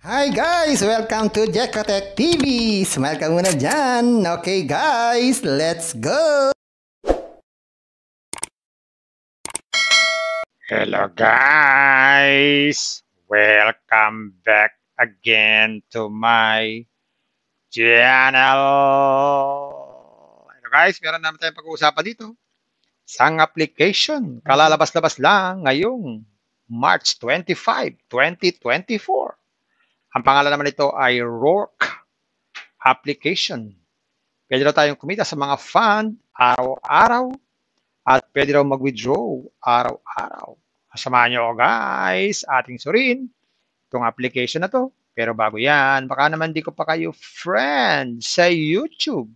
Hi guys! Welcome to Jekotech TV! Smile ka muna dyan! Okay guys, let's go! Hello guys! Welcome back again to my channel! Hello guys, meron naman tayong pag-uusapan dito. Isang application, kalalabas-labas lang ngayong March 25, 2024. Ang pangalan naman nito ay Rourke Application. Pwede raw tayong kumita sa mga fund araw-araw at pwede raw mag-withdraw araw-araw. Samahan nyo guys, ating suriin itong application na to. Pero bago yan, baka naman di ko pa kayo friend sa YouTube.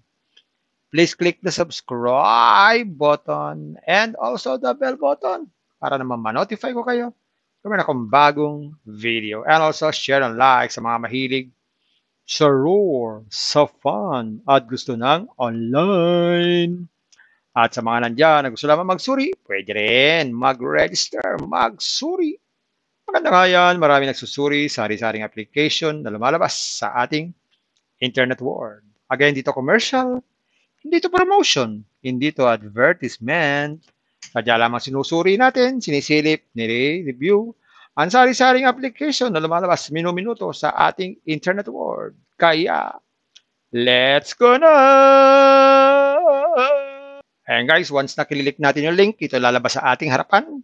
Please click the subscribe button and also the bell button para naman ma-notify ko kayo kung meron akong bagong video. And also share and like sa mga mahilig sa roar, sa fun, at gusto ng online. At sa mga nandyan na gusto lamang magsuri, pwede rin mag-register, magsuri. Maganda nga yan, marami nagsusuri sa sari-saring application na lumalabas sa ating internet world. Again, dito commercial, hindi to promotion, hindi to advertisement. Sadya lamang sinusuri natin, sinisilip, nire-review ang sari-saring application na lumalabas minu-minuto sa ating internet world. Kaya, let's go na! Ayan guys, once na kililik natin yung link, ito lalabas sa ating harapan.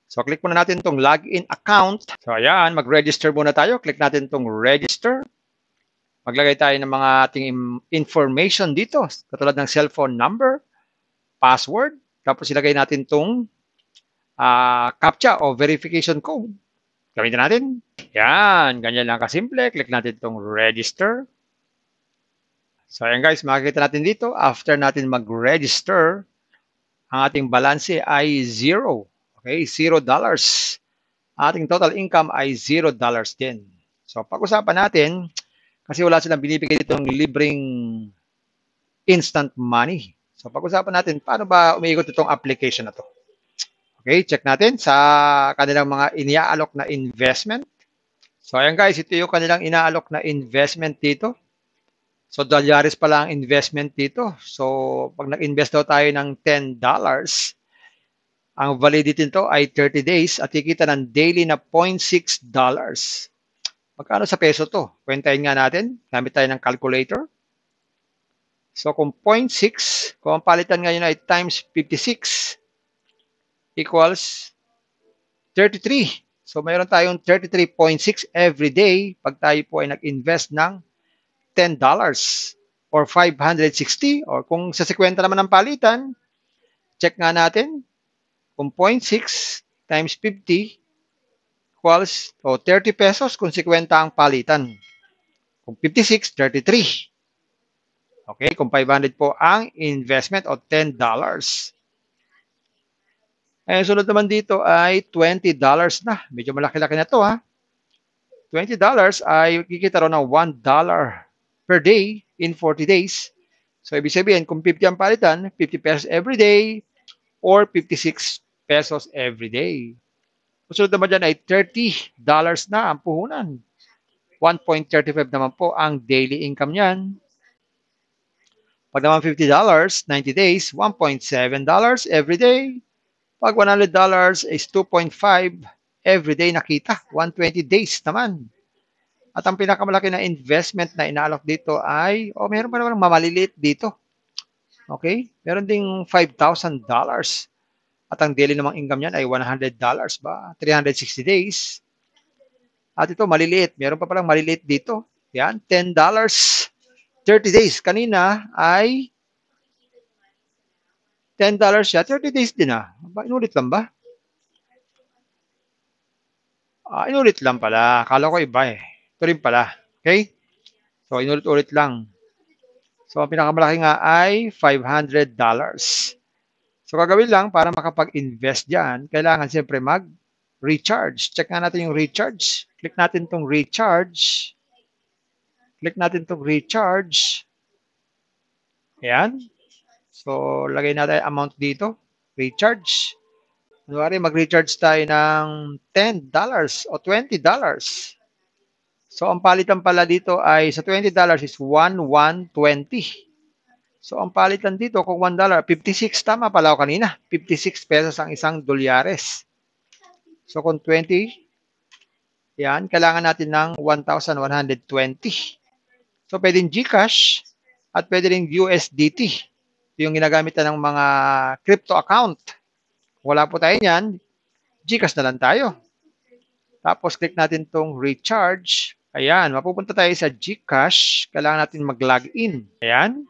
So, click muna natin itong login account. So, ayan, mag-register muna tayo. Click natin itong register. Maglagay tayo ng mga ating information dito, katulad ng cellphone number, password, tapos ilagay natin itong CAPTCHA o verification code. Gamitin natin. Yan, ganyan lang kasimple. Click natin itong register. So, ayan guys, makikita natin dito, after natin mag-register, ang ating balance ay $0. Okay, $0. Ating total income ay $0 din. So, pag-usapan natin, kasi wala silang binibigay ditong libreng instant money. So, pag-usapan natin, paano ba umiikot itong application na to? Okay, check natin sa kanilang mga iniaalok na investment. So, ayan guys, ito yung kanilang inaalok na investment dito. So, dolyares pala ang investment dito. So, pag nag-invest daw tayo ng $10, ang validity nito ay 30 days at kikita ng daily na $0.6. Magkano sa peso to? Kwentahin nga natin. Gamit tayo ng calculator. So, kung 0.6, kung ang palitan ngayon ay times 56 equals 33. So, mayroon tayong 33.6 every day pag tayo po ay nag-invest ng $10 or 560 or kung sa 50 naman ang palitan, check nga natin kung 0.6 times 50 equals 30 pesos kung 50 ang palitan. Kung 56, 33. Okay, kung 500 po ang investment o $10. Eh, sunod naman dito ay $20 na. Medyo malaki-laki na to ha. $20 ay kikita ro ng $1 per day in 40 days. So, ibig sabihin, kung 50 ang palitan, 50 pesos every day or 56 pesos every day. Susunod naman dyan ay $30 na ang puhunan. 1.35 naman po ang daily income niyan. Pag naman $50, 90 days, $1.7 every day. Pag $100 is 2.5 every day nakita. 120 days naman. At ang pinakamalaki na investment na inaalok dito ay, meron pa naman mamaliliit dito. Okay? Meron ding $5,000. At ang daily namang income niyan ay $100 ba? 360 days. At ito, maliliit. Meron pa palang maliliit dito. Yan, $10. 30 days. Kanina ay $10 siya. 30 days din ah. Inulit lang ba? Inulit lang pala. Akala ko iba eh. Ito rin pala. Okay? So, inulit-ulit lang. So, ang pinakamalaki nga ay $500. So, gagawin lang para makapag-invest dyan, kailangan siyempre mag-recharge. Check nga natin yung recharge. Click natin itong recharge. Click natin itong recharge. Ayan. So, lagay natin amount dito. Recharge. Kunwari, mag-recharge tayo ng $10 o $20. So, ang palitan pala dito ay sa $20 is 1,120. So, ang palitan dito kung $1, 56. Tama pala ako kanina. 56 pesos ang isang dolyares. So, kung 20, yan, kailangan natin ng 1,120. So, pwedeng GCash at pwede rin USDT. Ito yung ginagamit na ng mga crypto account. Kung wala po tayo niyan, GCash na lang tayo. Tapos, click natin tong recharge. Ayan, mapupunta tayo sa GCash. Kailangan natin mag-login. Ayan.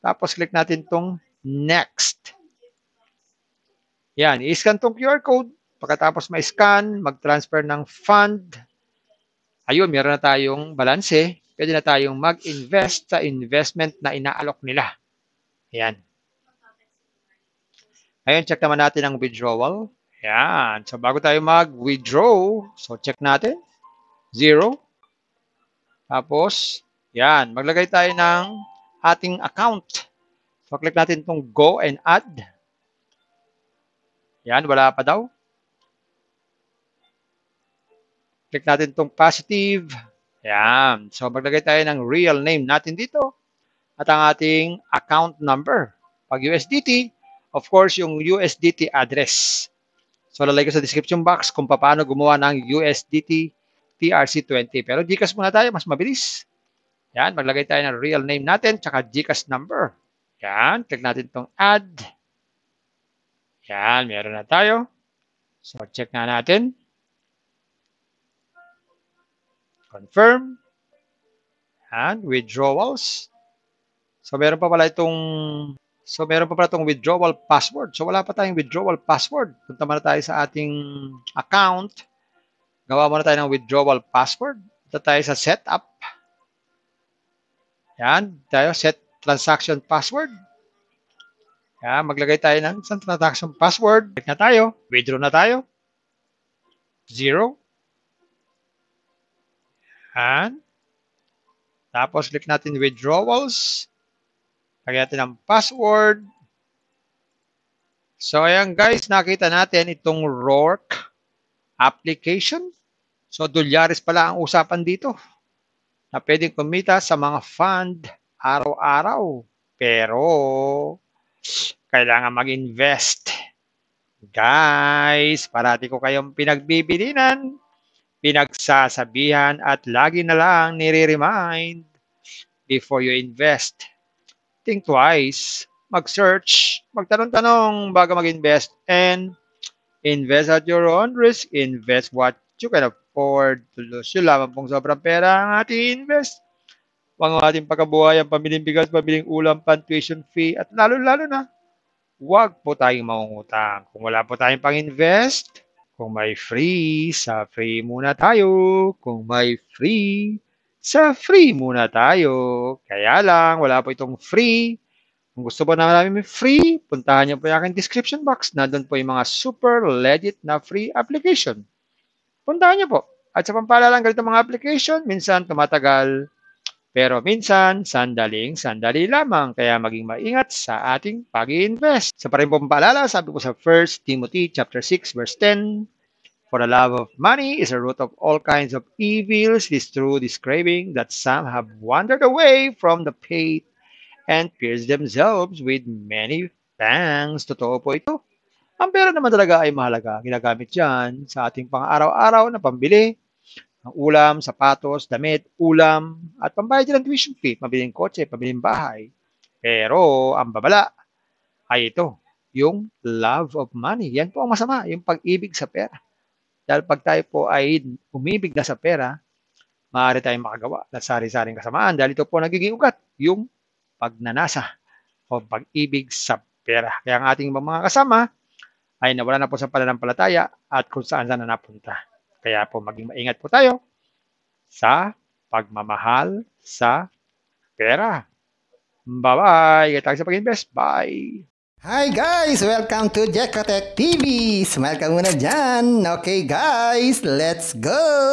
Tapos, click natin tong next. Ayan, i-scan tong QR code. Pagkatapos ma-scan, mag-transfer ng fund. Ayun, meron na tayong balanse. Pwede na tayong mag-invest sa investment na inaalok nila. Ayan. Ayun, check naman natin ang withdrawal. Ayan. So, bago tayo mag-withdraw, so check natin. 0. Tapos, yan. Maglagay tayo ng ating account. So, click natin itong go and add. Yan, wala pa daw. Click natin itong positive. Yan. So, maglagay tayo ng real name natin dito. At ang ating account number. Pag USDT, of course, yung USDT address. So, lalagay ko sa description box kung paano gumawa ng USDT TRC20. Pero GCash muna tayo, mas mabilis. Yan, maglagay tayo ng real name natin, tsaka GCash number. Yan, click natin itong add. Yan, meron na tayo. So, check na natin. Confirm. Yan, withdrawals. So, meron pa pala itong withdrawal password. So, wala pa tayong withdrawal password. Punta muna tayo sa ating account. Gawa muna tayo ng withdrawal password. Punta tayo sa setup. Yan, tayo set transaction password. Yan, maglagay tayo ng isang transaction password. Click na tayo. Withdraw na tayo. 0. Yan. Tapos, click natin withdrawals. Lagyan natin ang password. So, ayan guys, nakita natin itong Roark application. So, dolyares pala ang usapan dito na pwedeng kumita sa mga fund araw-araw. Pero, kailangan mag-invest. Guys, parati ko kayong pinagbibilinan, pinagsasabihan at lagi na lang nire-remind before you invest. Think twice, mag-search, magtanong-tanong bago mag-invest, and invest at your own risk. Invest what you can afford to lose. Yung lamang pong sobrang pera ang ating invest. Huwag ang ating pagkabuhay, ang pamiling bigas, pamiling ulam, tuition fee, at lalo-lalo na, huwag po tayong mangungutang. Kung wala po tayong pang-invest, kung may free, sa free muna tayo. Kung may free, sa free muna tayo. Kaya lang, wala po itong free. Kung gusto po namin may free, puntahan niyo po yung aking description box. Nandun po yung mga super legit na free application. Puntahan niyo po. At sa pampalalang ganito mga application, minsan tumatagal, pero minsan sandali lamang. Kaya maging maingat sa ating pag-i-invest. Sa pa rin po pampalala, sabi po sa 1 Timothy chapter 6 verse 10, for the love of money is a root of all kinds of evils. It is through this craving that some have wandered away from the faith and pierced themselves with many pangs. Totoo po ito. Ang pera naman talaga ay mahalaga. Ginagamit yan sa ating pang-araw-araw na pambili ng ulam, sapatos, damit, ulam, at pambayad ng tuition fee, pabiling kotse, pabiling bahay. Pero ang babala ay ito, yung love of money. Yan po ang masama, yung pag-ibig sa pera. Dahil pag tayo po ay umibig na sa pera, maaari tayong makagawa ng sari-saring kasamaan. Dahil ito po nagiging ugat, yung pagnanasa o pag-ibig sa pera. Kaya ang ating mga kasama ay nawala na po sa pananampalataya at kung saan na napunta. Kaya po maging maingat po tayo sa pagmamahal sa pera. Bye-bye! Kita sa pag-invest. Bye! Hi guys! Welcome to Jekotech TV! Smile ka muna dyan! Okay guys, let's go!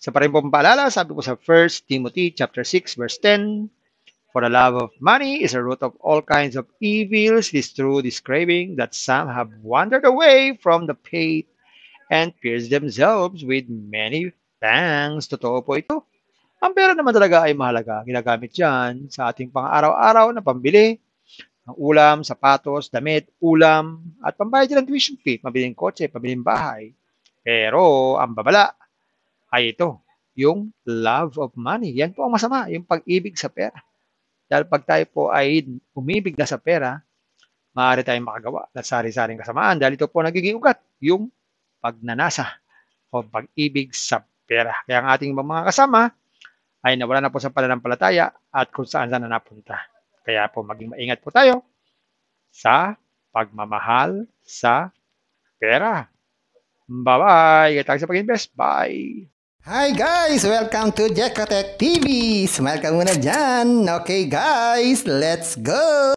Sa pa rin po paalala, sabi po sa 1 Timothy chapter 6 verse 10, for the love of money is a root of all kinds of evils. It is through this craving that some have wandered away from the faith and pierce themselves with many fangs. Totoo po ito. Ang pera naman talaga ay mahalaga. Ginagamit yan sa ating pang-araw-araw na pambili ng ulam, sapatos, damit, ulam, at pambayad ng tuition fee, pabiling kotse, pabiling bahay. Pero ang babala ay ito, yung love of money. Yan po ang masama, yung pag-ibig sa pera. Dahil pag tayo po ay umibig na sa pera, maaari tayong makagawa ng sari-saring kasamaan dahil ito po nagiging ugat, yung pagnanasa o pag-ibig sa pera. Kaya ang ating mga kasama ay nawala na po sa pananampalataya at kung saan na napunta. Kaya po maging maingat po tayo sa pagmamahal sa pera. Bye-bye! Kita sa pag-invest. Bye! Hi guys! Welcome to Jekotech TV! Smile ka muna dyan! Okay guys, let's go!